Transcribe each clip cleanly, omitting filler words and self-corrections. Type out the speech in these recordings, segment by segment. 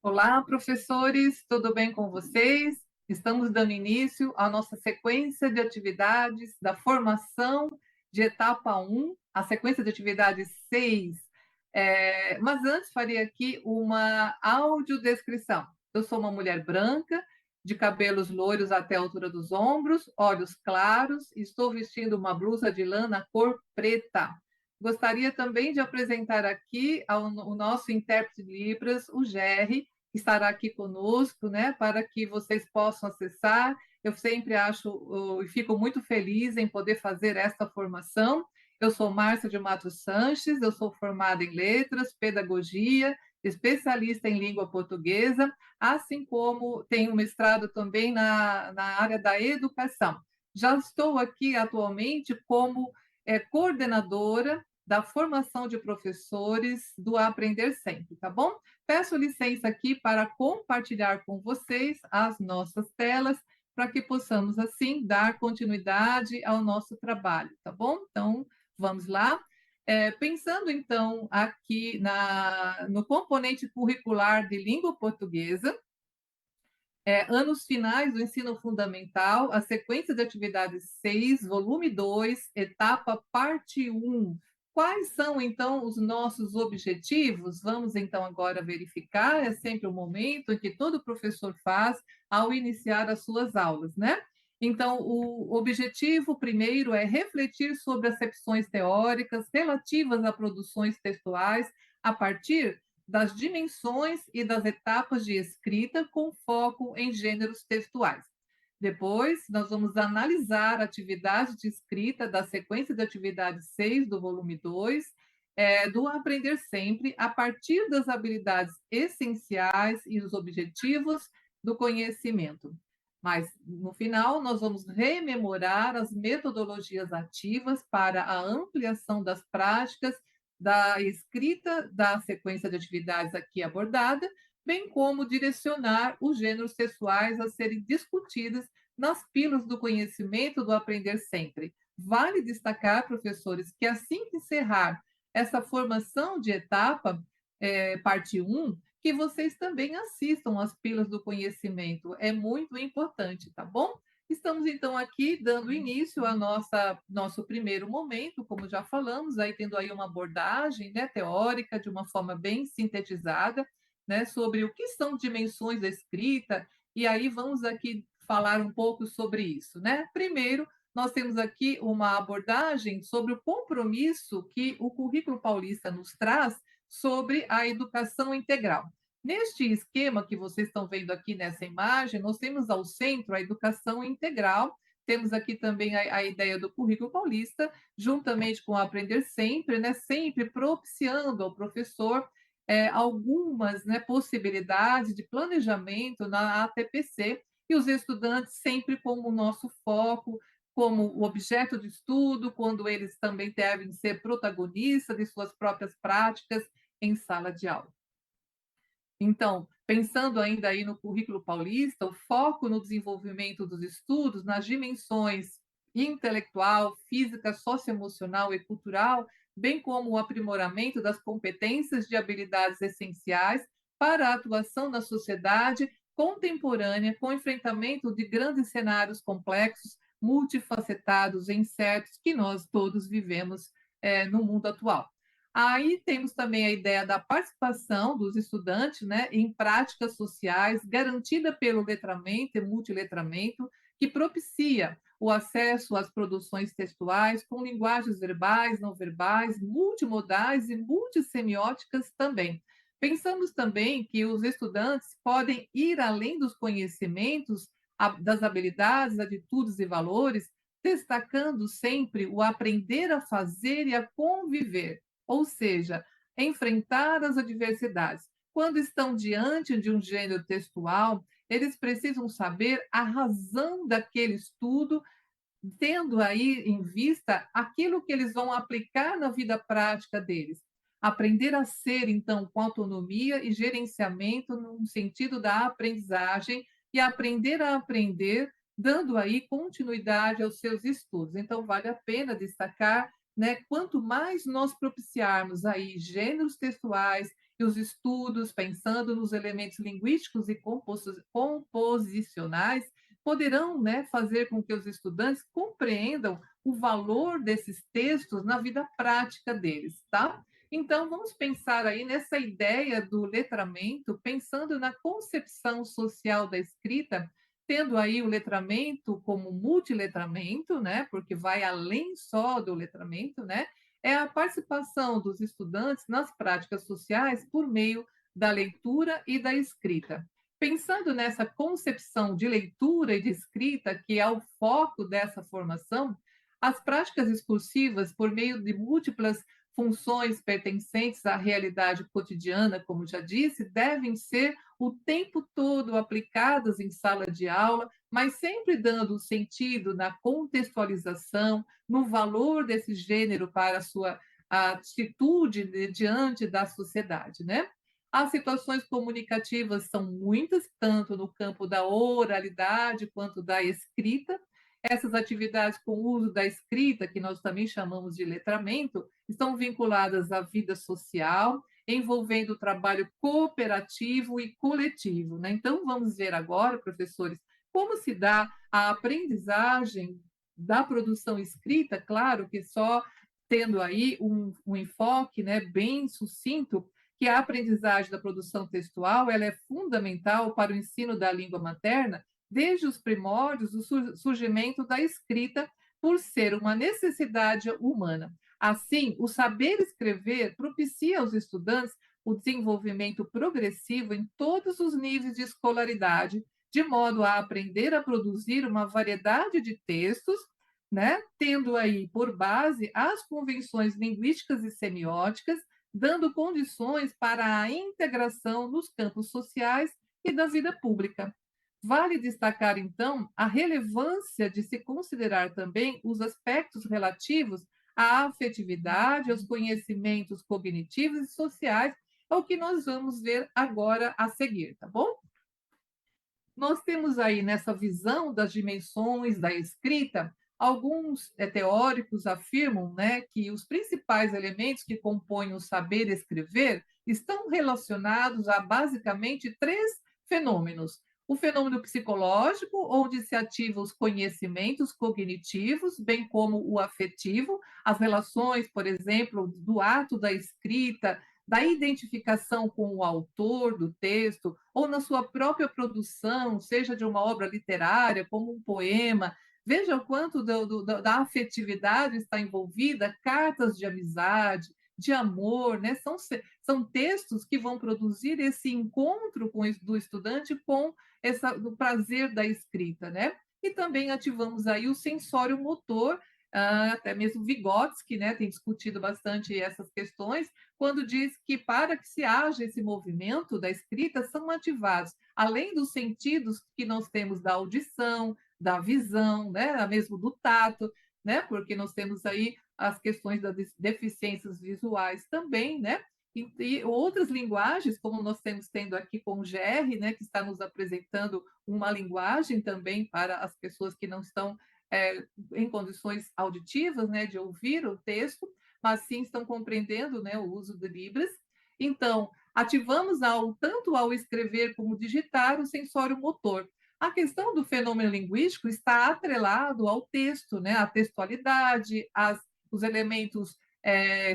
Olá, professores, tudo bem com vocês? Estamos dando início à nossa sequência de atividades da formação de etapa 1, a sequência de atividades 6. Mas antes, faria aqui uma audiodescrição. Eu sou uma mulher branca, de cabelos loiros até a altura dos ombros, olhos claros, e estou vestindo uma blusa de lã na cor preta. Gostaria também de apresentar aqui o nosso intérprete de Libras, o Gerry, que estará aqui conosco, né, para que vocês possam acessar. Eu sempre acho e fico muito feliz em poder fazer esta formação. Eu sou Márcia de Matos Sanches, eu sou formada em letras, pedagogia, especialista em língua portuguesa, assim como tenho mestrado também na área da educação. Já estou aqui atualmente como coordenadora da formação de professores do Aprender Sempre, tá bom? Peço licença aqui para compartilhar com vocês as nossas telas, para que possamos, assim, dar continuidade ao nosso trabalho, tá bom? Então, vamos lá. Pensando, então, aqui no componente curricular de língua portuguesa, anos finais do ensino fundamental, a sequência de atividades 6, volume 2, etapa parte 1. Quais são, então, os nossos objetivos? Vamos, então, agora verificar. É sempre o momento em que todo professor faz ao iniciar as suas aulas, né? Então, o objetivo primeiro é refletir sobre acepções teóricas relativas a produções textuais a partir das dimensões e das etapas de escrita com foco em gêneros textuais. Depois, nós vamos analisar a atividade de escrita da sequência de atividades 6 do volume 2, do Aprender Sempre, a partir das habilidades essenciais e os objetivos do conhecimento. Mas, no final, nós vamos rememorar as metodologias ativas para a ampliação das práticas da escrita da sequência de atividades aqui abordada, bem como direcionar os gêneros textuais a serem discutidos nas pílulas do conhecimento do Aprender Sempre. Vale destacar, professores, que assim que encerrar essa formação de etapa, parte 1, que vocês também assistam às pílulas do conhecimento. É muito importante, tá bom? Estamos, então, aqui dando início ao nosso primeiro momento, como já falamos, aí tendo aí uma abordagem, né, teórica, de uma forma bem sintetizada, né, sobre o que são dimensões da escrita, e aí vamos aqui falar um pouco sobre isso, né? Primeiro, nós temos aqui uma abordagem sobre o compromisso que o Currículo Paulista nos traz sobre a educação integral. Neste esquema que vocês estão vendo aqui nessa imagem, nós temos ao centro a educação integral, temos aqui também a ideia do currículo paulista, juntamente com o Aprender Sempre, né, sempre propiciando ao professor algumas, né, possibilidades de planejamento na ATPC, e os estudantes sempre como o nosso foco, como o objeto de estudo, quando eles também devem ser protagonistas de suas próprias práticas em sala de aula. Então, pensando ainda aí no currículo paulista, o foco no desenvolvimento dos estudos nas dimensões intelectual, física, socioemocional e cultural, bem como o aprimoramento das competências de habilidades essenciais para a atuação na sociedade contemporânea, com enfrentamento de grandes cenários complexos, multifacetados e incertos que nós todos vivemos no mundo atual. Aí temos também a ideia da participação dos estudantes, né, em práticas sociais, garantida pelo letramento e multiletramento, que propicia o acesso às produções textuais com linguagens verbais, não verbais, multimodais e multissemióticas também. Pensamos também que os estudantes podem ir além dos conhecimentos, das habilidades, atitudes e valores, destacando sempre o aprender a fazer e a conviver, ou seja, enfrentar as adversidades. Quando estão diante de um gênero textual, eles precisam saber a razão daquele estudo, tendo aí em vista aquilo que eles vão aplicar na vida prática deles. Aprender a ser, então, com autonomia e gerenciamento no sentido da aprendizagem, e aprender a aprender dando aí continuidade aos seus estudos. Então, vale a pena destacar, né, quanto mais nós propiciarmos aí gêneros textuais e os estudos, pensando nos elementos linguísticos e composicionais, poderão, né, fazer com que os estudantes compreendam o valor desses textos na vida prática deles, tá? Então, vamos pensar aí nessa ideia do letramento, pensando na concepção social da escrita, tendo aí o letramento como multiletramento, né, porque vai além só do letramento, né, é a participação dos estudantes nas práticas sociais por meio da leitura e da escrita. Pensando nessa concepção de leitura e de escrita, que é o foco dessa formação, as práticas excursivas, por meio de múltiplas funções pertencentes à realidade cotidiana, como já disse, devem ser o tempo todo aplicadas em sala de aula, mas sempre dando sentido na contextualização, no valor desse gênero para a sua atitude diante da sociedade, né? As situações comunicativas são muitas, tanto no campo da oralidade quanto da escrita. Essas atividades com o uso da escrita, que nós também chamamos de letramento, estão vinculadas à vida social, envolvendo o trabalho cooperativo e coletivo, né? Então, vamos ver agora, professores, como se dá a aprendizagem da produção escrita, claro que só tendo aí um enfoque, né, bem sucinto, que a aprendizagem da produção textual ela é fundamental para o ensino da língua materna desde os primórdios do surgimento da escrita, por ser uma necessidade humana. Assim, o saber escrever propicia aos estudantes o desenvolvimento progressivo em todos os níveis de escolaridade, de modo a aprender a produzir uma variedade de textos, né, tendo aí por base as convenções linguísticas e semióticas, dando condições para a integração nos campos sociais e da vida pública. Vale destacar, então, a relevância de se considerar também os aspectos relativos à afetividade, aos conhecimentos cognitivos e sociais, é o que nós vamos ver agora a seguir, tá bom? Nós temos aí nessa visão das dimensões da escrita, alguns teóricos afirmam, né, que os principais elementos que compõem o saber escrever estão relacionados a basicamente três fenômenos. O fenômeno psicológico, onde se ativam os conhecimentos cognitivos, bem como o afetivo, as relações, por exemplo, do ato da escrita, da identificação com o autor do texto, ou na sua própria produção, seja de uma obra literária, como um poema. Veja o quanto da afetividade está envolvida, cartas de amizade, de amor, né? São textos que vão produzir esse encontro do estudante com o prazer da escrita, né? E também ativamos aí o sensório motor, até mesmo Vygotsky, né, tem discutido bastante essas questões, quando diz que para que se haja esse movimento da escrita, são ativados, além dos sentidos que nós temos da audição, da visão, né, mesmo do tato, né, porque nós temos aí as questões das deficiências visuais também, né, e outras linguagens, como nós temos tendo aqui com o GR, né, que está nos apresentando uma linguagem também para as pessoas que não estão em condições auditivas, né, de ouvir o texto, mas sim estão compreendendo, né, o uso de Libras. Então, ativamos tanto ao escrever como digitar o sensório motor. A questão do fenômeno linguístico está atrelado ao texto, né, à textualidade, os elementos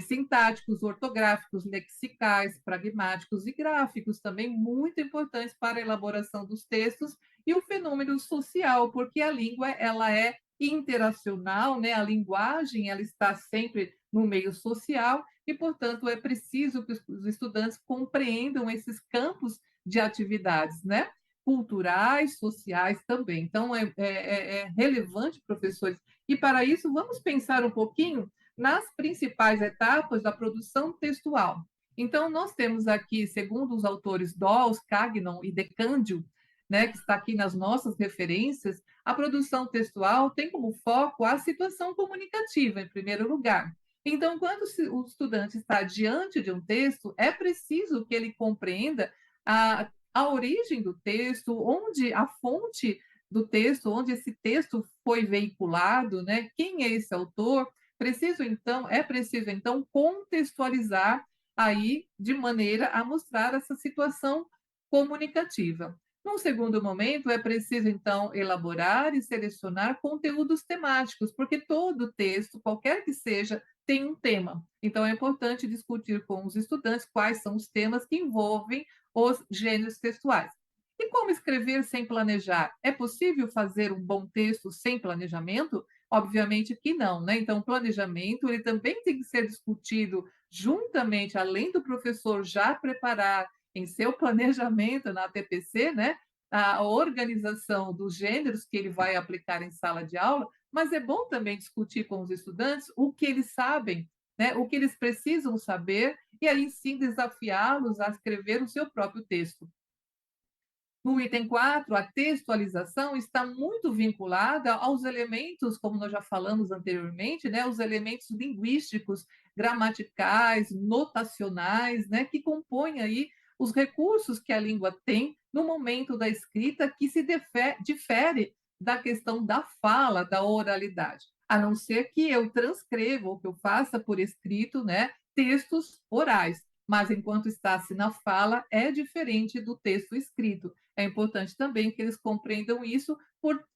sintáticos, ortográficos, lexicais, pragmáticos e gráficos, também muito importantes para a elaboração dos textos, e o fenômeno social, porque a língua ela é interacional, né? A linguagem ela está sempre no meio social e, portanto, é preciso que os estudantes compreendam esses campos de atividades, né? Culturais, sociais também. Então, é relevante, professores. E, para isso, vamos pensar um pouquinho nas principais etapas da produção textual. Então, nós temos aqui, segundo os autores Dawes, Cagnon e De Candio, né, que está aqui nas nossas referências, a produção textual tem como foco a situação comunicativa, em primeiro lugar. Então, quando o estudante está diante de um texto, é preciso que ele compreenda a origem do texto, onde a fonte do texto, onde esse texto foi veiculado, né? Quem é esse autor? É preciso então contextualizar aí de maneira a mostrar essa situação comunicativa. Num segundo momento, é preciso, então, elaborar e selecionar conteúdos temáticos, porque todo texto, qualquer que seja, tem um tema. Então, é importante discutir com os estudantes quais são os temas que envolvem os gêneros textuais. E como escrever sem planejar? É possível fazer um bom texto sem planejamento? Obviamente que não, né? Então, o planejamento ele também tem que ser discutido juntamente, além do professor já preparar em seu planejamento na TPC, né? A organização dos gêneros que ele vai aplicar em sala de aula, mas é bom também discutir com os estudantes o que eles sabem, né? O que eles precisam saber, e aí sim desafiá-los a escrever o seu próprio texto. No item 4, a textualização está muito vinculada aos elementos, como nós já falamos anteriormente, né, os elementos linguísticos, gramaticais, notacionais, né, que compõem aí os recursos que a língua tem no momento da escrita, que se difere da questão da fala, da oralidade. A não ser que eu transcreva ou que eu faça por escrito, né, textos orais. Mas enquanto está-se na fala, é diferente do texto escrito. É importante também que eles compreendam isso,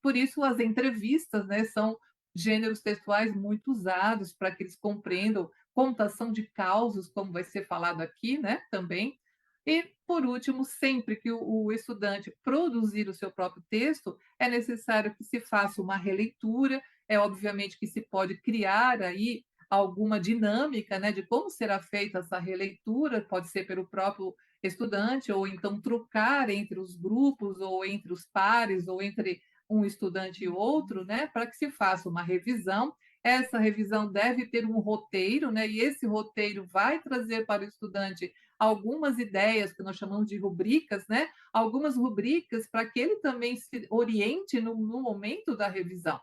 por isso as entrevistas, né, são gêneros textuais muito usados para que eles compreendam contação de causos, como vai ser falado aqui, né, também. E, por último, sempre que o estudante produzir o seu próprio texto, é necessário que se faça uma releitura, é obviamente que se pode criar aí alguma dinâmica, né, de como será feita essa releitura, pode ser pelo próprio estudante, ou então trocar entre os grupos, ou entre os pares, ou entre um estudante e outro, né, para que se faça uma revisão. Essa revisão deve ter um roteiro, né, e esse roteiro vai trazer para o estudante algumas ideias que nós chamamos de rubricas, né, algumas rubricas para que ele também se oriente no momento da revisão.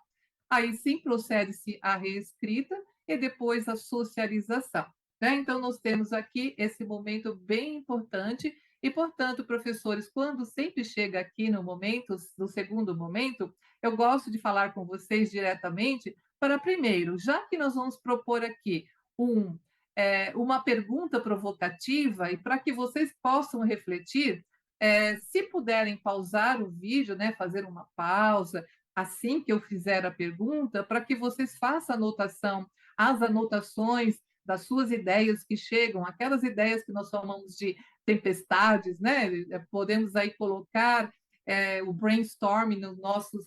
Aí sim procede-se à reescrita e depois a socialização. Né? Então, nós temos aqui esse momento bem importante e, portanto, professores, quando sempre chega aqui no momento, no segundo momento, eu gosto de falar com vocês diretamente para, primeiro, já que nós vamos propor aqui uma pergunta provocativa e para que vocês possam refletir, se puderem pausar o vídeo, né, fazer uma pausa, assim que eu fizer a pergunta, para que vocês façam anotação, as anotações das suas ideias que chegam, aquelas ideias que nós chamamos de tempestades, né? Podemos aí colocar o brainstorming nos nossos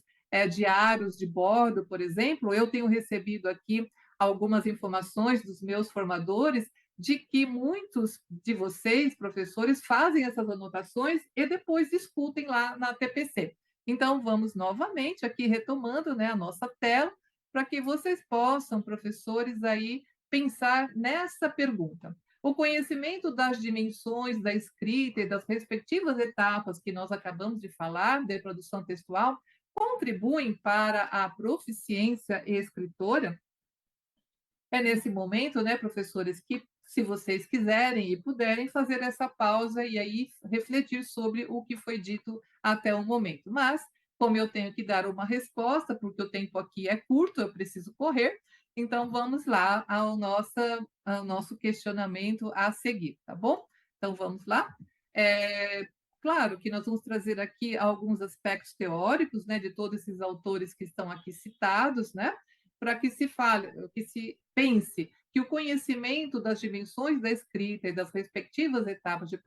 diários de bordo, por exemplo. Eu tenho recebido aqui algumas informações dos meus formadores de que muitos de vocês, professores, fazem essas anotações e depois discutem lá na TPC. Então, vamos novamente aqui retomando, né, a nossa tela, para que vocês possam, professores, aí pensar nessa pergunta. O conhecimento das dimensões da escrita e das respectivas etapas que nós acabamos de falar, de produção textual, contribuem para a proficiência escritora? É nesse momento, né, professores, que se vocês quiserem e puderem fazer essa pausa e aí refletir sobre o que foi dito até o momento. Mas, como eu tenho que dar uma resposta, porque o tempo aqui é curto, eu preciso correr, então vamos lá ao nosso questionamento a seguir, tá bom? Então vamos lá. Claro que nós vamos trazer aqui alguns aspectos teóricos, né, de todos esses autores que estão aqui citados, né, para que se fale, que se pense que o conhecimento das dimensões da escrita e das respectivas etapas de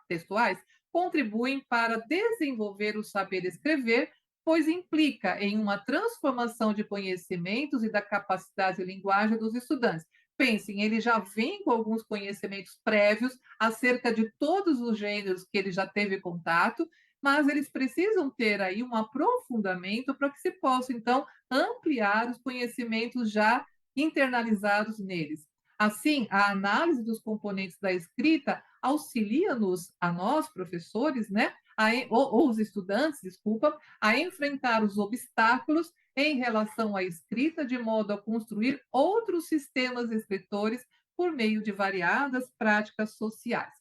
textuais contribuem para desenvolver o saber escrever, pois implica em uma transformação de conhecimentos e da capacidade de linguagem dos estudantes. Pensem, ele já vem com alguns conhecimentos prévios acerca de todos os gêneros que ele já teve contato, mas eles precisam ter aí um aprofundamento para que se possa, então, ampliar os conhecimentos já internalizados neles. Assim, a análise dos componentes da escrita auxilia-nos, a nós, professores, né, ou os estudantes, desculpa, a enfrentar os obstáculos em relação à escrita, de modo a construir outros sistemas escritores por meio de variadas práticas sociais.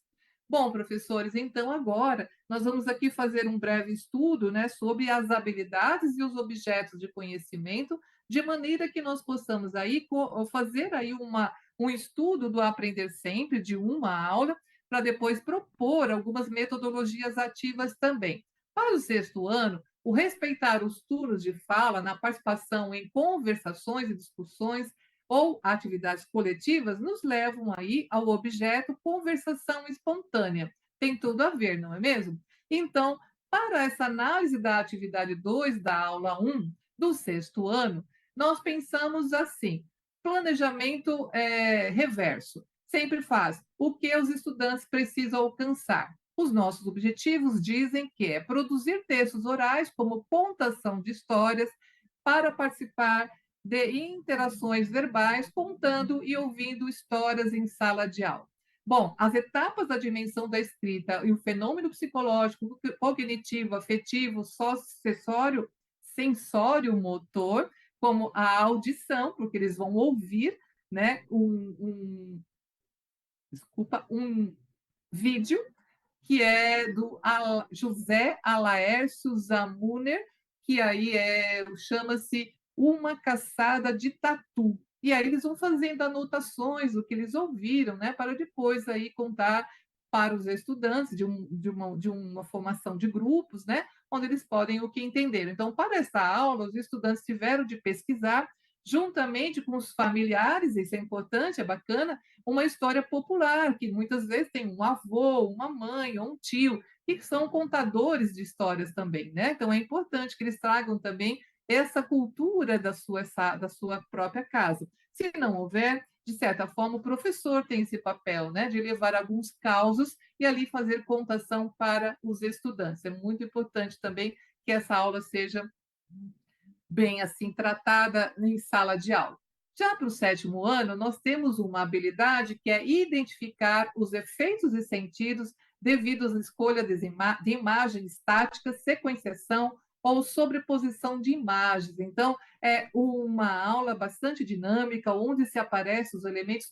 Bom, professores, então agora nós vamos aqui fazer um breve estudo, né, sobre as habilidades e os objetos de conhecimento, de maneira que nós possamos aí fazer aí um estudo do aprender sempre, de uma aula, para depois propor algumas metodologias ativas também. Para o sexto ano, o respeitar os turnos de fala na participação em conversações e discussões ou atividades coletivas nos levam aí ao objeto conversação espontânea. Tem tudo a ver, não é mesmo? Então, para essa análise da atividade 2 da aula 1 do sexto ano, nós pensamos assim: planejamento reverso. Sempre faz o que os estudantes precisam alcançar. Os nossos objetivos dizem que é produzir textos orais como contação de histórias para participar de interações verbais, contando e ouvindo histórias em sala de aula. Bom, as etapas da dimensão da escrita e o fenômeno psicológico, cognitivo, afetivo, socioacessório, sensório, motor, como a audição, porque eles vão ouvir, né, um vídeo que é do José Alaércio Zamuner, que aí chama-se Uma Caçada de Tatu. E aí eles vão fazendo anotações do que eles ouviram, né, para depois aí contar para os estudantes de uma formação de grupos, né, onde eles podem o que entenderam. Então, para essa aula, os estudantes tiveram de pesquisar, juntamente com os familiares, isso é importante, é bacana, uma história popular, que muitas vezes tem um avô, uma mãe ou um tio, que são contadores de histórias também, né? Então é importante que eles tragam também essa cultura da sua própria casa. Se não houver, de certa forma, o professor tem esse papel, né, de levar alguns causos e ali fazer contação para os estudantes. É muito importante também que essa aula seja bem assim tratada em sala de aula. Já para o sétimo ano, nós temos uma habilidade que é identificar os efeitos e sentidos devidos à escolha de imagens estáticas, sequenciação ou sobreposição de imagens. Então, é uma aula bastante dinâmica, onde se aparecem os elementos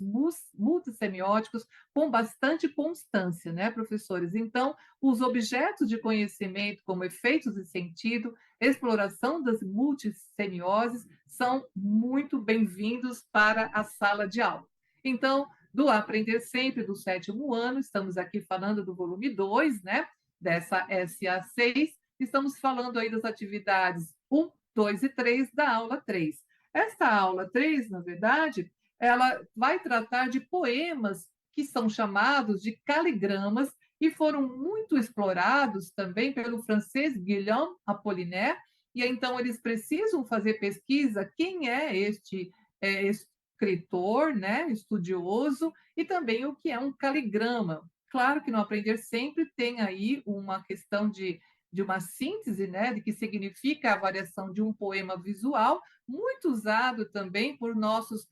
multissemióticos com bastante constância, né, professores? Então, os objetos de conhecimento, como efeitos e sentido, exploração das multissemioses, são muito bem-vindos para a sala de aula. Então, do Aprender Sempre do sétimo ano, estamos aqui falando do volume 2, né, dessa SA6, estamos falando aí das atividades 1, 2 e 3 da aula 3. Esta aula 3, na verdade, ela vai tratar de poemas que são chamados de caligramas e foram muito explorados também pelo francês Guillaume Apollinaire, e então eles precisam fazer pesquisa quem é este escritor, né, estudioso, e também o que é um caligrama. Claro que no Aprender Sempre tem aí uma questão de uma síntese, né, de que significa a variação de um poema visual, muito usado também por nossos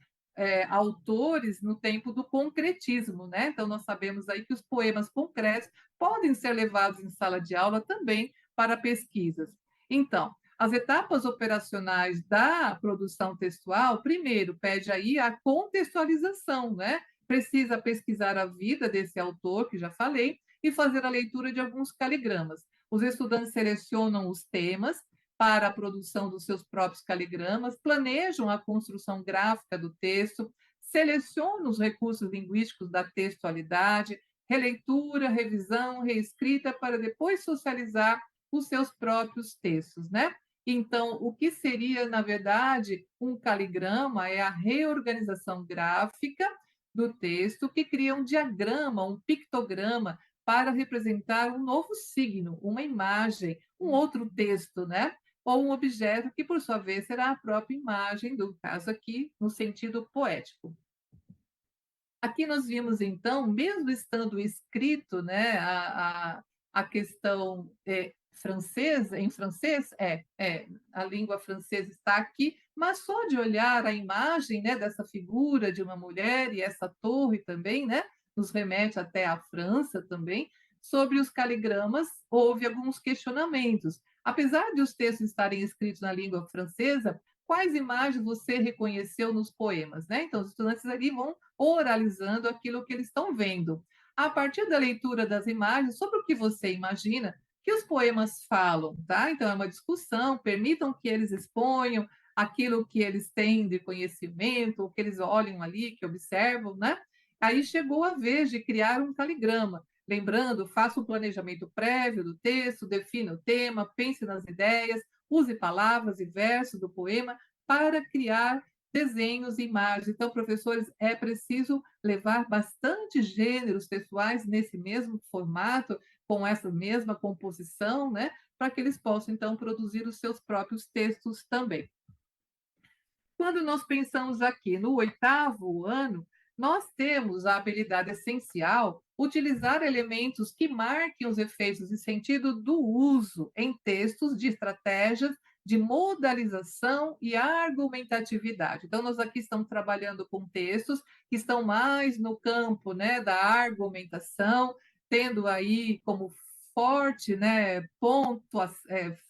autores no tempo do concretismo, né? Então, nós sabemos aí que os poemas concretos podem ser levados em sala de aula também para pesquisas. Então, as etapas operacionais da produção textual, primeiro, pede aí a contextualização, né? Precisa pesquisar a vida desse autor, que já falei, e fazer a leitura de alguns caligramas. Os estudantes selecionam os temas para a produção dos seus próprios caligramas, planejam a construção gráfica do texto, selecionam os recursos linguísticos da textualidade, releitura, revisão, reescrita, para depois socializar os seus próprios textos, né? Então, o que seria, na verdade, um caligrama é a reorganização gráfica do texto que cria um diagrama, um pictograma para representar um novo signo, uma imagem, um outro texto, né? Ou um objeto que, por sua vez, será a própria imagem, do caso aqui, no sentido poético. Aqui nós vimos, então, mesmo estando escrito, né, a questão francesa, em francês, a língua francesa está aqui, mas só de olhar a imagem, né, dessa figura de uma mulher e essa torre também, né, nos remete até à França também. Sobre os caligramas, houve alguns questionamentos. Apesar de os textos estarem escritos na língua francesa, quais imagens você reconheceu nos poemas, né? Então, os estudantes ali vão oralizando aquilo que eles estão vendo. a partir da leitura das imagens, sobre o que você imagina que os poemas falam, tá? Então, é uma discussão, permitam que eles exponham aquilo que eles têm de conhecimento, o que eles olham ali, que observam, né? Aí chegou a vez de criar um caligrama. Lembrando, faça o planejamento prévio do texto, defina o tema, pense nas ideias, use palavras e versos do poema para criar desenhos e imagens. Então, professores, é preciso levar bastante gêneros textuais nesse mesmo formato, com essa mesma composição, né, para que eles possam, então, produzir os seus próprios textos também. Quando nós pensamos aqui no oitavo ano, nós temos a habilidade essencial utilizar elementos que marquem os efeitos de sentido do uso em textos de estratégias de modalização e argumentatividade. Então, nós aqui estamos trabalhando com textos que estão mais no campo, né, da argumentação, tendo aí como forte, né, ponto,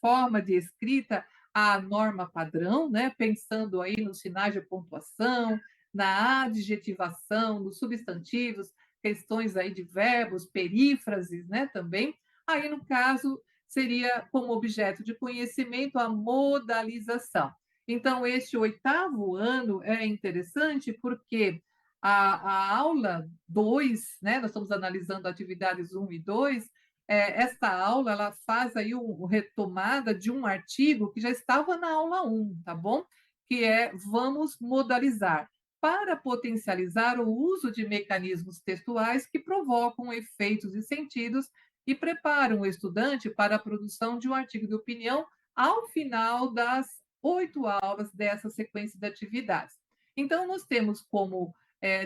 forma de escrita a norma padrão, né? Pensando aí nos sinais de pontuação, na adjetivação, nos substantivos, questões aí de verbos, perífrases, né? Também. Aí, no caso, seria como objeto de conhecimento a modalização. Então, este oitavo ano é interessante porque a aula 2, né? Nós estamos analisando atividades 1 e 2, esta aula ela faz aí uma retomada de um artigo que já estava na aula 1, tá bom? Que é Vamos modalizar, para potencializar o uso de mecanismos textuais que provocam efeitos e sentidos e preparam o estudante para a produção de um artigo de opinião ao final das 8 aulas dessa sequência de atividades. Então, nós temos como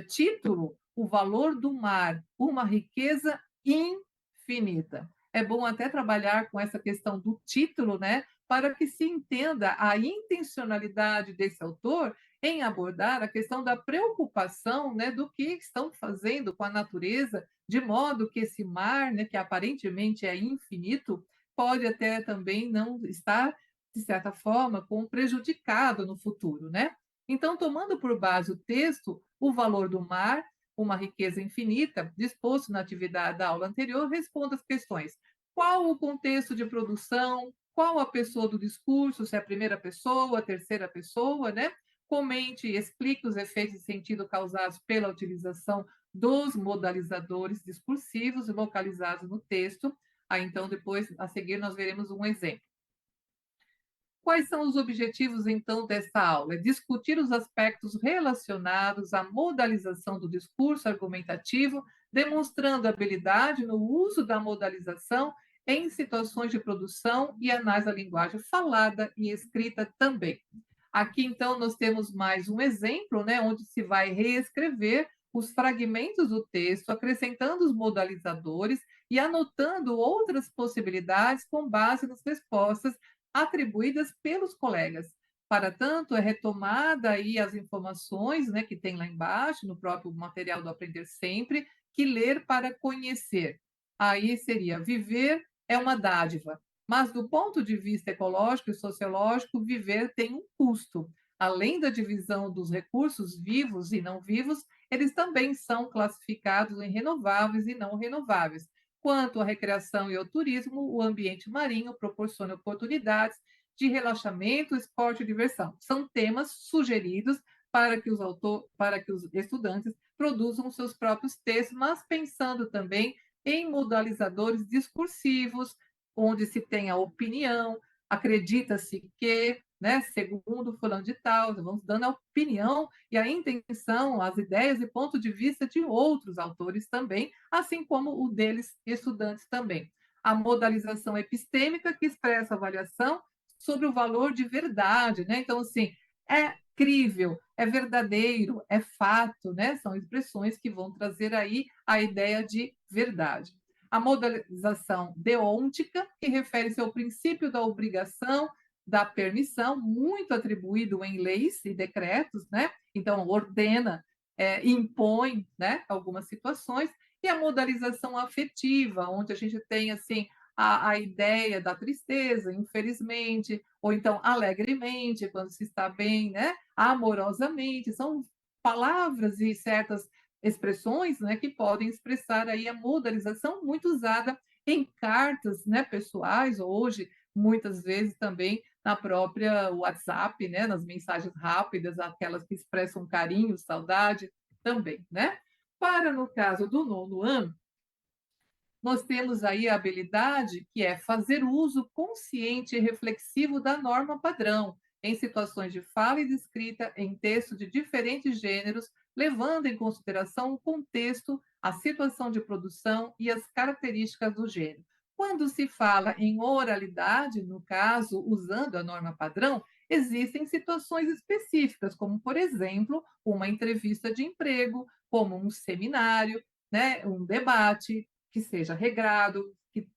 título O Valor do Mar, uma riqueza infinita. É bom até trabalhar com essa questão do título, né, para que se entenda a intencionalidade desse autor em abordar a questão da preocupação, né, do que estão fazendo com a natureza, de modo que esse mar, né, que aparentemente é infinito, pode até também não estar, de certa forma, com prejudicado no futuro, né? Então, tomando por base o texto, o valor do mar, uma riqueza infinita, disposto na atividade da aula anterior, responda as questões: qual o contexto de produção, qual a pessoa do discurso, se é a primeira pessoa, a terceira pessoa, né? Comente e explique os efeitos de sentido causados pela utilização dos modalizadores discursivos localizados no texto. Aí, então, depois, a seguir, nós veremos um exemplo. Quais são os objetivos, então, desta aula? É discutir os aspectos relacionados à modalização do discurso argumentativo, demonstrando habilidade no uso da modalização em situações de produção e análise da linguagem falada e escrita também. Aqui, então, nós temos mais um exemplo, né, onde se vai reescrever os fragmentos do texto, acrescentando os modalizadores e anotando outras possibilidades com base nas respostas atribuídas pelos colegas. Para tanto, é retomada aí as informações, né, que tem lá embaixo, no próprio material do Aprender Sempre, que ler para conhecer. Aí seria viver é uma dádiva, mas do ponto de vista ecológico e sociológico, viver tem um custo. Além da divisão dos recursos vivos e não vivos, eles também são classificados em renováveis e não renováveis. Quanto à recreação e ao turismo, o ambiente marinho proporciona oportunidades de relaxamento, esporte e diversão. São temas sugeridos para que os estudantes produzam seus próprios textos, mas pensando também em modalizadores discursivos, onde se tem a opinião, acredita-se que, né, segundo fulano de tal, vamos dando a opinião e a intenção, as ideias e ponto de vista de outros autores também, assim como o deles estudantes também. A modalização epistêmica, que expressa a avaliação sobre o valor de verdade, né? Então, assim, é crível, é verdadeiro, é fato, né? São expressões que vão trazer aí a ideia de verdade. A modalização deôntica, que refere-se ao princípio da obrigação, da permissão, muito atribuído em leis e decretos, né? Então, ordena, impõe, né, algumas situações, e a modalização afetiva, onde a gente tem, assim, a ideia da tristeza, infelizmente, ou então alegremente, quando se está bem, né? Amorosamente, são palavras e certas expressões, né, que podem expressar aí a modalização muito usada em cartas, né, pessoais, ou hoje, muitas vezes também na própria WhatsApp, né, nas mensagens rápidas, aquelas que expressam carinho, saudade, também, né? Para no caso do nono ano, nós temos aí a habilidade que é fazer uso consciente e reflexivo da norma padrão em situações de fala e de escrita em texto de diferentes gêneros, levando em consideração o contexto, a situação de produção e as características do gênero. Quando se fala em oralidade, no caso, usando a norma padrão, existem situações específicas, como, por exemplo, uma entrevista de emprego, como um seminário, né, um debate, que seja regrado, que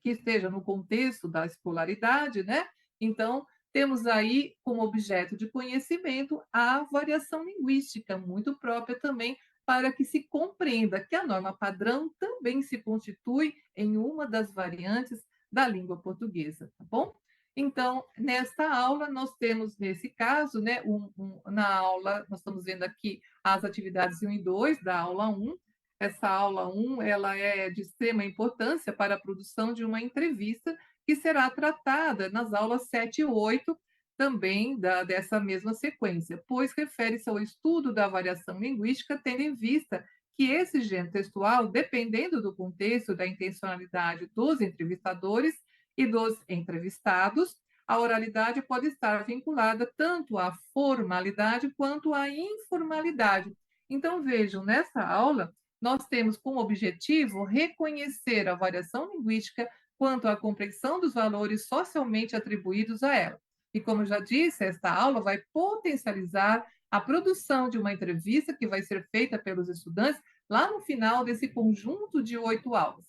esteja no contexto da escolaridade, né? Então, temos aí como objeto de conhecimento a variação linguística, muito própria também para que se compreenda que a norma padrão também se constitui em uma das variantes da língua portuguesa, tá bom? Então, nesta aula, nós temos, nesse caso, né, na aula, nós estamos vendo aqui as atividades 1 e 2 da aula 1. Essa aula 1 ela é de extrema importância para a produção de uma entrevista que será tratada nas aulas 7 e 8 também dessa mesma sequência, pois refere-se ao estudo da variação linguística, tendo em vista que esse gênero textual, dependendo do contexto, da intencionalidade dos entrevistadores e dos entrevistados, a oralidade pode estar vinculada tanto à formalidade quanto à informalidade. Então, vejam, nessa aula, nós temos como objetivo reconhecer a variação linguística quanto à compreensão dos valores socialmente atribuídos a ela. E como já disse, esta aula vai potencializar a produção de uma entrevista que vai ser feita pelos estudantes lá no final desse conjunto de 8 aulas.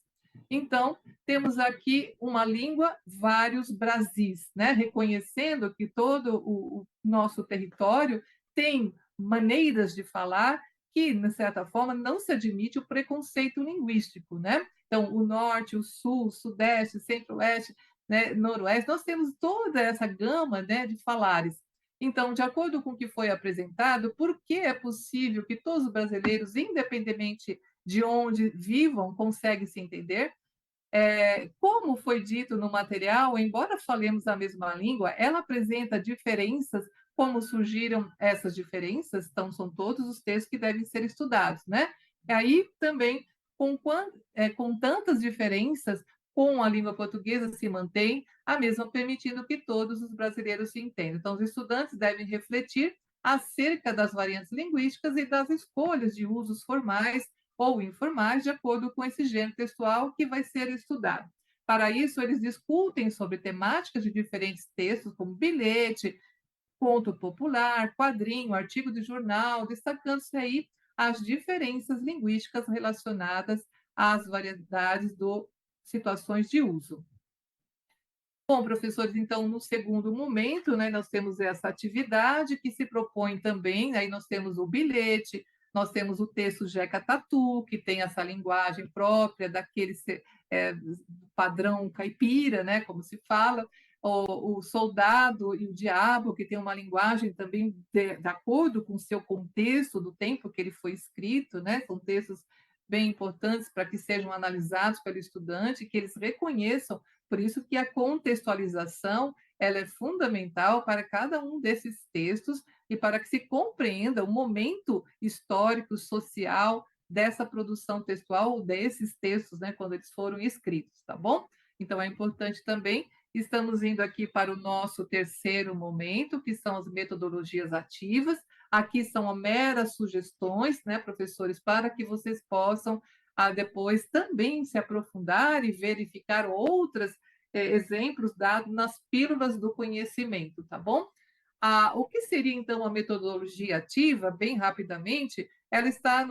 Então, temos aqui uma língua, vários Brasis, né? Reconhecendo que todo o nosso território tem maneiras de falar que, de certa forma, não se admite o preconceito linguístico, né? Então, o norte, o sul, o sudeste, centro-oeste, né, noroeste, nós temos toda essa gama, né, de falares. Então, de acordo com o que foi apresentado, por que é possível que todos os brasileiros, independentemente de onde vivam, conseguem se entender? Como foi dito no material, embora falemos a mesma língua, ela apresenta diferenças. Como surgiram essas diferenças? Então, são todos os textos que devem ser estudados, né? E aí também, com tantas diferenças, com a língua portuguesa se mantém a mesma, permitindo que todos os brasileiros se entendam. Então, os estudantes devem refletir acerca das variantes linguísticas e das escolhas de usos formais ou informais, de acordo com esse gênero textual que vai ser estudado. Para isso, eles discutem sobre temáticas de diferentes textos, como bilhete, conto popular, quadrinho, artigo de jornal, destacando-se aí as diferenças linguísticas relacionadas às variedades de situações de uso. Bom, professores, então, no segundo momento, né, nós temos essa atividade que se propõe também, aí nós temos o bilhete, nós temos o texto Jeca Tatu, que tem essa linguagem própria daquele é, padrão caipira, né, como se fala, o soldado e o diabo, que tem uma linguagem também de acordo com o seu contexto, do tempo que ele foi escrito, né, são textos bem importantes para que sejam analisados pelo estudante, que eles reconheçam. Por isso que a contextualização ela é fundamental para cada um desses textos e para que se compreenda o momento histórico, social dessa produção textual, desses textos, né, quando eles foram escritos, tá bom? Então, é importante também, estamos indo aqui para o nosso terceiro momento, que são as metodologias ativas. Aqui são meras sugestões, né, professores, para que vocês possam depois também se aprofundar e verificar outros exemplos dados nas pílulas do conhecimento, tá bom? O que seria, então, a metodologia ativa, bem rapidamente, ela está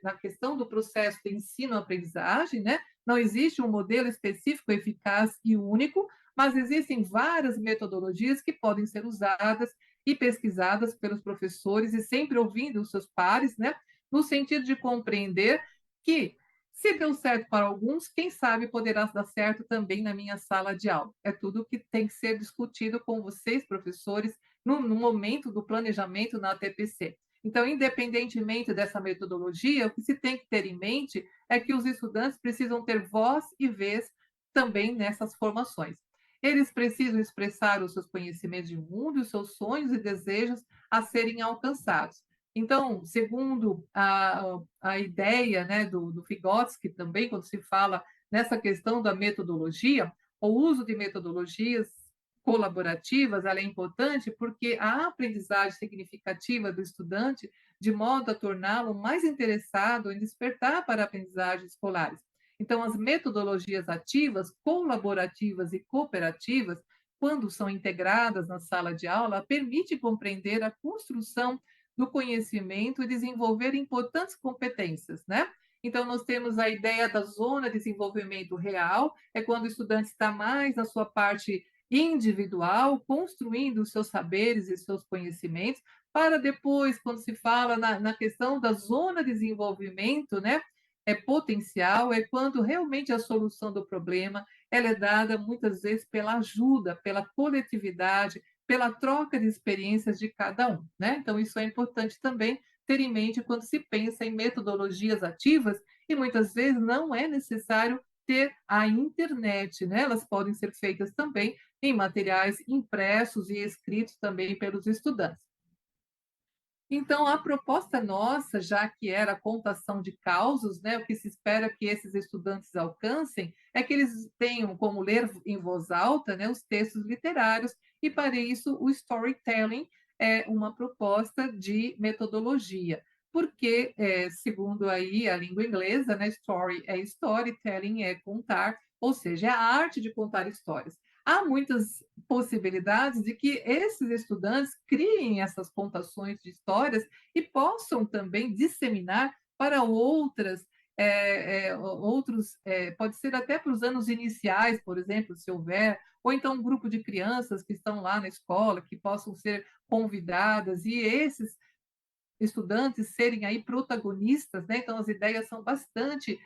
na questão do processo de ensino-aprendizagem, né? Não existe um modelo específico, eficaz e único, mas existem várias metodologias que podem ser usadas e pesquisadas pelos professores e sempre ouvindo os seus pares, né? No sentido de compreender que se deu certo para alguns, quem sabe poderá dar certo também na minha sala de aula. É tudo que tem que ser discutido com vocês, professores, no momento do planejamento na TPC. Então, independentemente dessa metodologia, o que se tem que ter em mente é que os estudantes precisam ter voz e vez também nessas formações. Eles precisam expressar os seus conhecimentos de mundo, os seus sonhos e desejos a serem alcançados. Então, segundo a ideia, né, do Vygotsky também, quando se fala nessa questão da metodologia, o uso de metodologias colaborativas ela é importante porque a aprendizagem significativa do estudante, de modo a torná-lo mais interessado em despertar para aprendizagens escolares. Então, as metodologias ativas, colaborativas e cooperativas, quando são integradas na sala de aula, permite compreender a construção do conhecimento e desenvolver importantes competências, né? Então, nós temos a ideia da zona de desenvolvimento real, é quando o estudante está mais na sua parte individual, construindo os seus saberes e seus conhecimentos, para depois, quando se fala na questão da zona de desenvolvimento, né? É potencial, é quando realmente a solução do problema ela é dada muitas vezes pela ajuda, pela coletividade, pela troca de experiências de cada um, né? Então, isso é importante também ter em mente quando se pensa em metodologias ativas, e muitas vezes não é necessário ter a internet, né? Elas podem ser feitas também em materiais impressos e escritos também pelos estudantes. Então, a proposta nossa, já que era a contação de causos, né, o que se espera que esses estudantes alcancem é que eles tenham como ler em voz alta, né, os textos literários, e para isso o storytelling é uma proposta de metodologia, porque, segundo aí a língua inglesa, né, story é storytelling é contar, ou seja, é a arte de contar histórias. Há muitas possibilidades de que esses estudantes criem essas contações de histórias e possam também disseminar para outros, pode ser até para os anos iniciais, por exemplo, se houver, ou então um grupo de crianças que estão lá na escola, que possam ser convidadas, e esses estudantes serem aí protagonistas, né? Então as ideias são bastante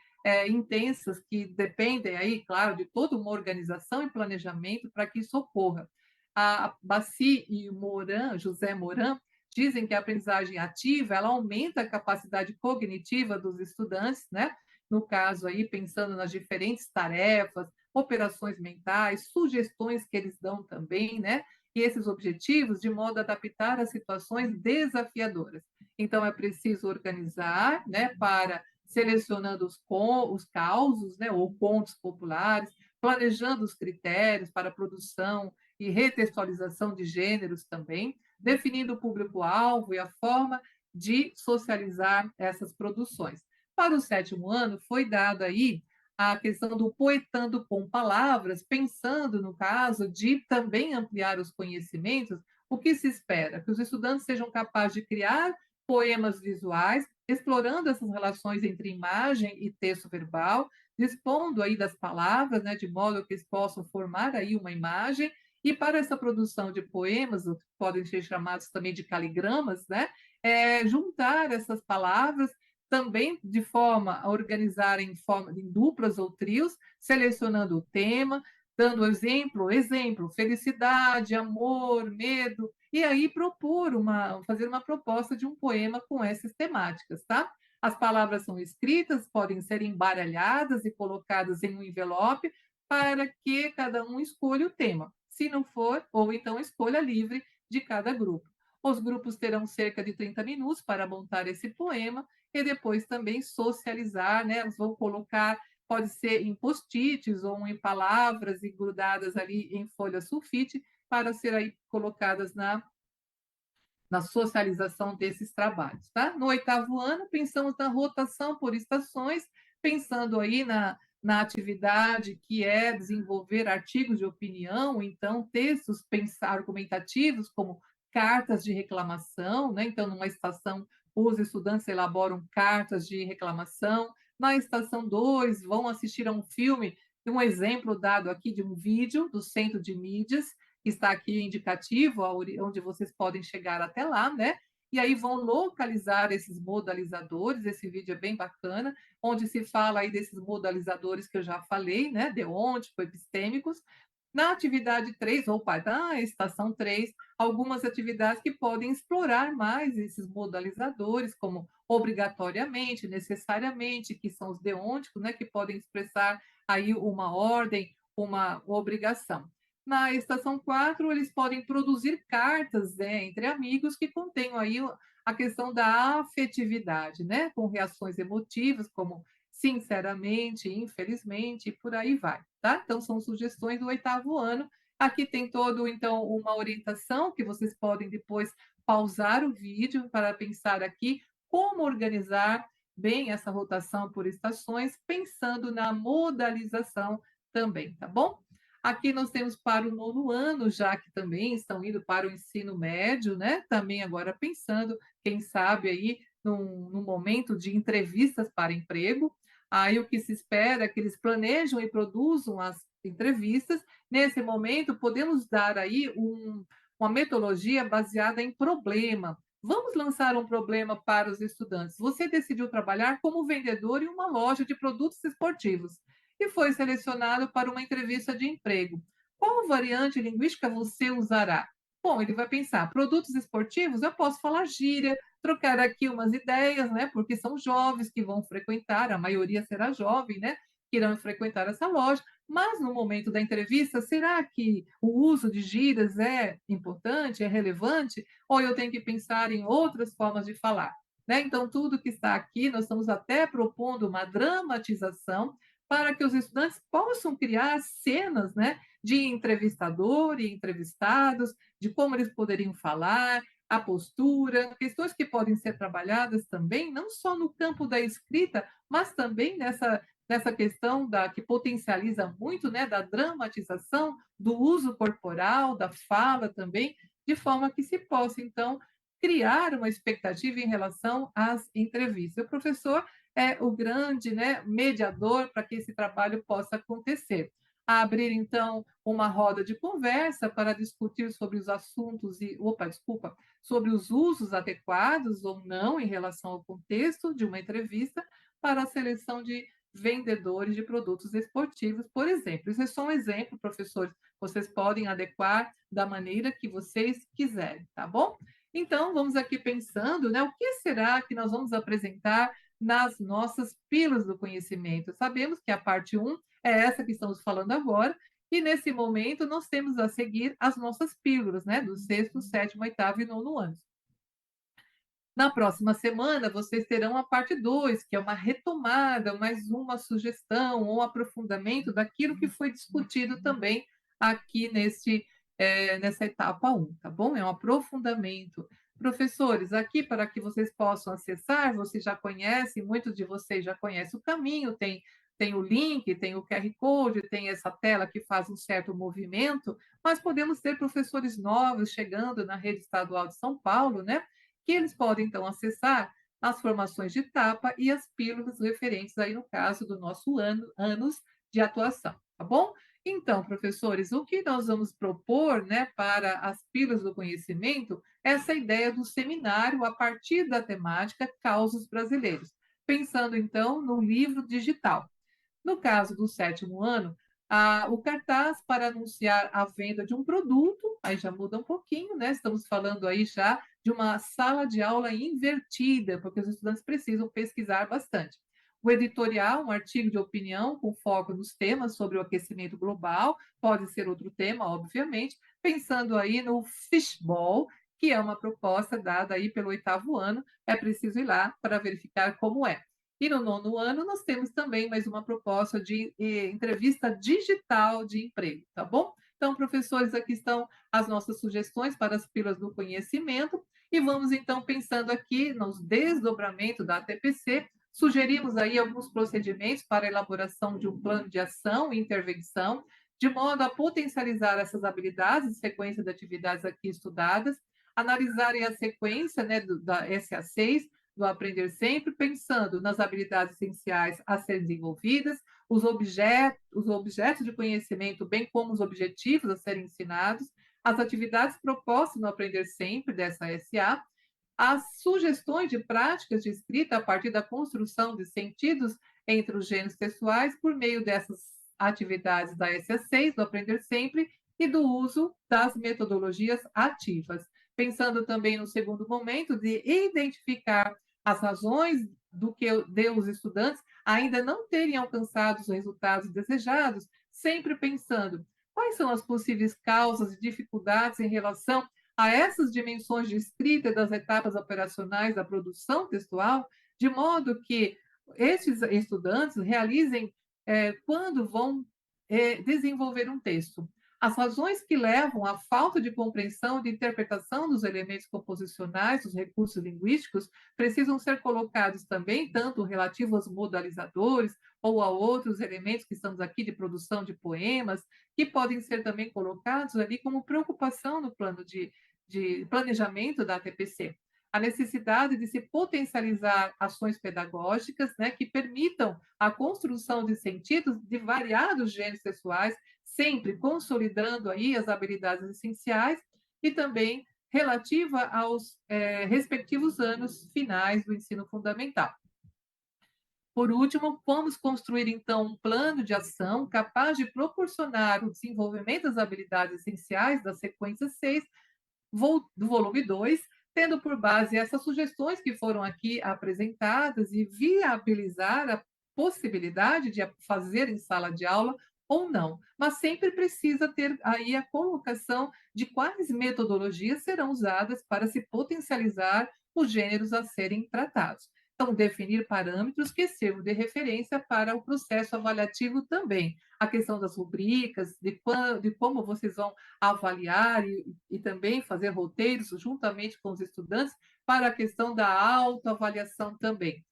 intensas, que dependem aí, claro, de toda uma organização e planejamento para que isso ocorra. A Bassi e Moran, José Moran, dizem que a aprendizagem ativa ela aumenta a capacidade cognitiva dos estudantes, né? No caso aí, pensando nas diferentes tarefas, operações mentais, sugestões que eles dão também, né? E esses objetivos de modo a adaptar a situações desafiadoras. Então, é preciso organizar, né, para selecionando os causos, né, ou contos populares, planejando os critérios para a produção e retextualização de gêneros também, definindo o público-alvo e a forma de socializar essas produções. Para o sétimo ano, foi dado aí a questão do poetando com palavras, pensando, no caso, de também ampliar os conhecimentos, o que se espera? Que os estudantes sejam capazes de criar poemas visuais, explorando essas relações entre imagem e texto verbal, dispondo aí das palavras, né, de modo que eles possam formar aí uma imagem, e para essa produção de poemas, podem ser chamados também de caligramas, né, juntar essas palavras também de forma a organizar em duplas ou trios, selecionando o tema, dando exemplo, felicidade, amor, medo, e aí fazer uma proposta de um poema com essas temáticas, tá? As palavras são escritas, podem ser embaralhadas e colocadas em um envelope para que cada um escolha o tema. Se não for, ou então escolha livre de cada grupo. Os grupos terão cerca de 30 minutos para montar esse poema e depois também socializar, né? Eles vão colocar, pode ser em post-its ou em palavras e grudadas ali em folha sulfite para ser aí colocadas na socialização desses trabalhos. Tá? No oitavo ano, pensamos na rotação por estações, pensando aí na atividade que é desenvolver artigos de opinião, então textos argumentativos, como cartas de reclamação, né? Então, numa estação, os estudantes elaboram cartas de reclamação. Na estação 2, vão assistir a um filme, um exemplo dado aqui de um vídeo do Centro de Mídias, que está aqui indicativo, onde vocês podem chegar até lá, né? E aí vão localizar esses modalizadores, esse vídeo é bem bacana, onde se fala aí desses modalizadores que eu já falei, né? Deôntico, epistêmicos, Na atividade 3 ou na estação 3, algumas atividades que podem explorar mais esses modalizadores, como obrigatoriamente, necessariamente, que são os deônticos, né, que podem expressar aí uma ordem, uma obrigação. Na estação 4, eles podem produzir cartas, né, entre amigos que contenham aí a questão da afetividade, né, com reações emotivas, como sinceramente, infelizmente, e por aí vai, tá? Então, são sugestões do oitavo ano. Aqui tem todo, então, uma orientação que vocês podem depois pausar o vídeo para pensar aqui como organizar bem essa rotação por estações, pensando na modalização também, tá bom? Aqui nós temos para o nono ano, já que também estão indo para o ensino médio, né? Também agora pensando, quem sabe aí, num momento de entrevistas para emprego. Aí o que se espera é que eles planejam e produzam as entrevistas. Nesse momento, podemos dar aí uma metodologia baseada em problema. Vamos lançar um problema para os estudantes. Você decidiu trabalhar como vendedor em uma loja de produtos esportivos e foi selecionado para uma entrevista de emprego. Qual variante linguística você usará? Bom, ele vai pensar: produtos esportivos, eu posso falar gíria, trocar aqui umas ideias, né? Porque são jovens que vão frequentar, a maioria será jovem, né? Que irão frequentar essa loja. Mas no momento da entrevista, será que o uso de gírias é importante, é relevante? Ou eu tenho que pensar em outras formas de falar? Né? Então, tudo que está aqui, nós estamos até propondo uma dramatização para que os estudantes possam criar cenas, né, de entrevistador e entrevistados, de como eles poderiam falar, a postura, questões que podem ser trabalhadas também, não só no campo da escrita, mas também nessa questão que potencializa muito, né, da dramatização, do uso corporal, da fala também, de forma que se possa, então, criar uma expectativa em relação às entrevistas. O professor é o grande, né, mediador para que esse trabalho possa acontecer. A abrir, então, uma roda de conversa para discutir sobre os assuntos sobre os usos adequados ou não em relação ao contexto de uma entrevista para a seleção de vendedores de produtos esportivos, por exemplo. Isso é só um exemplo, professores. Vocês podem adequar da maneira que vocês quiserem, tá bom? Então, vamos aqui pensando, né? O que será que nós vamos apresentar nas nossas pílulas do conhecimento? Sabemos que a parte 1 é essa que estamos falando agora, e nesse momento nós temos a seguir as nossas pílulas, né? Do sexto, sétimo, oitavo e nono anos. Na próxima semana, vocês terão a parte 2, que é uma retomada, mais uma sugestão ou um aprofundamento daquilo que foi discutido também aqui nessa etapa 1, tá bom? É um aprofundamento. Professores, aqui para que vocês possam acessar, vocês já conhecem, muitos de vocês já conhecem o caminho, tem o link, tem o QR Code, tem essa tela que faz um certo movimento, mas podemos ter professores novos chegando na rede estadual de São Paulo, né? Que eles podem, então, acessar as formações de etapa e as pílulas referentes aí no caso do nosso anos de atuação, tá bom? Então, professores, o que nós vamos propor, né, para as pílulas do conhecimento, é essa ideia do seminário a partir da temática Causos Brasileiros, pensando, então, no livro digital. No caso do sétimo ano, o cartaz para anunciar a venda de um produto, aí já muda um pouquinho, né? Estamos falando aí já de uma sala de aula invertida, porque os estudantes precisam pesquisar bastante. O editorial, um artigo de opinião com foco nos temas sobre o aquecimento global, pode ser outro tema, obviamente, pensando aí no fishbowl, que é uma proposta dada aí pelo oitavo ano, é preciso ir lá para verificar como é. E no nono ano, nós temos também mais uma proposta de entrevista digital de emprego, tá bom? Então, professores, aqui estão as nossas sugestões para as pílulas do conhecimento, e vamos então pensando aqui nos desdobramentos da ATPC, sugerimos aí alguns procedimentos para a elaboração de um plano de ação e intervenção, de modo a potencializar essas habilidades e sequência de atividades aqui estudadas, analisarem a sequência, né, da SA6, do aprender sempre, pensando nas habilidades essenciais a serem desenvolvidas, os objetos de conhecimento, bem como os objetivos a serem ensinados, as atividades propostas no aprender sempre dessa SA, as sugestões de práticas de escrita a partir da construção de sentidos entre os gêneros textuais por meio atividades da SA6, do Aprender Sempre, e do uso das metodologias ativas. Pensando também no segundo momento de identificar as razões do que de os estudantes ainda não terem alcançado os resultados desejados, sempre pensando quais são as possíveis causas e dificuldades em relação a essas dimensões de escrita das etapas operacionais da produção textual, de modo que esses estudantes realizem quando vão desenvolver um texto. As razões que levam à falta de compreensão e de interpretação dos elementos composicionais, dos recursos linguísticos, precisam ser colocados também, tanto relativo aos modalizadores ou a outros elementos que estamos aqui de produção de poemas, que podem ser também colocados ali como preocupação no plano de planejamento da TPC. A necessidade de se potencializar ações pedagógicas, né, que permitam a construção de sentidos de variados gêneros sexuais, sempre consolidando aí as habilidades essenciais e também relativa aos respectivos anos finais do ensino fundamental. Por último, vamos construir, então, um plano de ação capaz de proporcionar o desenvolvimento das habilidades essenciais da sequência 6 do volume 2, tendo por base essas sugestões que foram aqui apresentadas e viabilizar a possibilidade de fazer em sala de aula ou não, mas sempre precisa ter aí a colocação de quais metodologias serão usadas para se potencializar os gêneros a serem tratados. Então, definir parâmetros que sirvam de referência para o processo avaliativo também. A questão das rubricas, de como vocês vão avaliar e também fazer roteiros juntamente com os estudantes para a questão da autoavaliação também.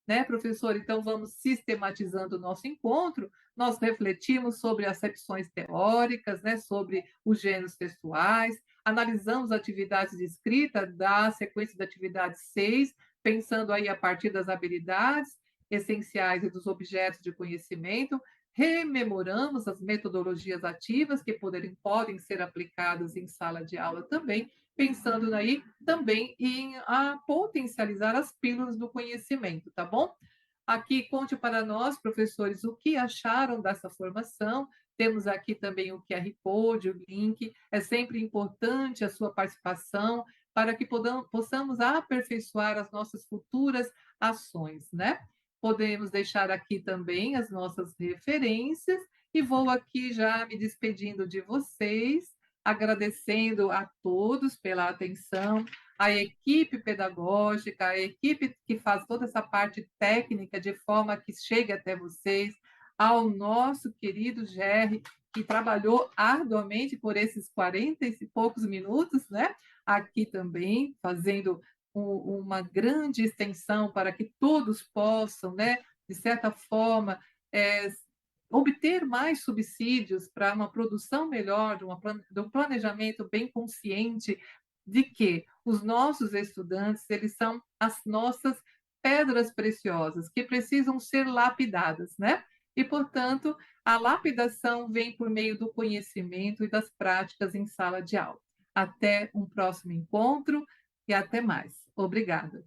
Né, professor? Então, vamos sistematizando o nosso encontro, nós refletimos sobre acepções teóricas, né, sobre os gêneros textuais, analisamos atividades de escrita da sequência da atividade 6, pensando aí a partir das habilidades essenciais e dos objetos de conhecimento, rememoramos as metodologias ativas que podem ser aplicadas em sala de aula também, pensando aí também em potencializar as pílulas do conhecimento, tá bom? Aqui conte para nós, professores, o que acharam dessa formação. Temos aqui também o QR Code, o link. É sempre importante a sua participação para que possamos aperfeiçoar as nossas futuras ações, né? Podemos deixar aqui também as nossas referências e vou aqui já me despedindo de vocês, agradecendo a todos pela atenção, a equipe pedagógica, a equipe que faz toda essa parte técnica de forma que chegue até vocês, ao nosso querido Gerry, que trabalhou arduamente por esses 40 e poucos minutos, né? Aqui também, fazendo uma grande extensão para que todos possam, né, de certa forma, obter mais subsídios para uma produção melhor, de um planejamento bem consciente de que os nossos estudantes, eles são as nossas pedras preciosas, que precisam ser lapidadas, né? E, portanto, a lapidação vem por meio do conhecimento e das práticas em sala de aula. Até um próximo encontro e até mais. Obrigada.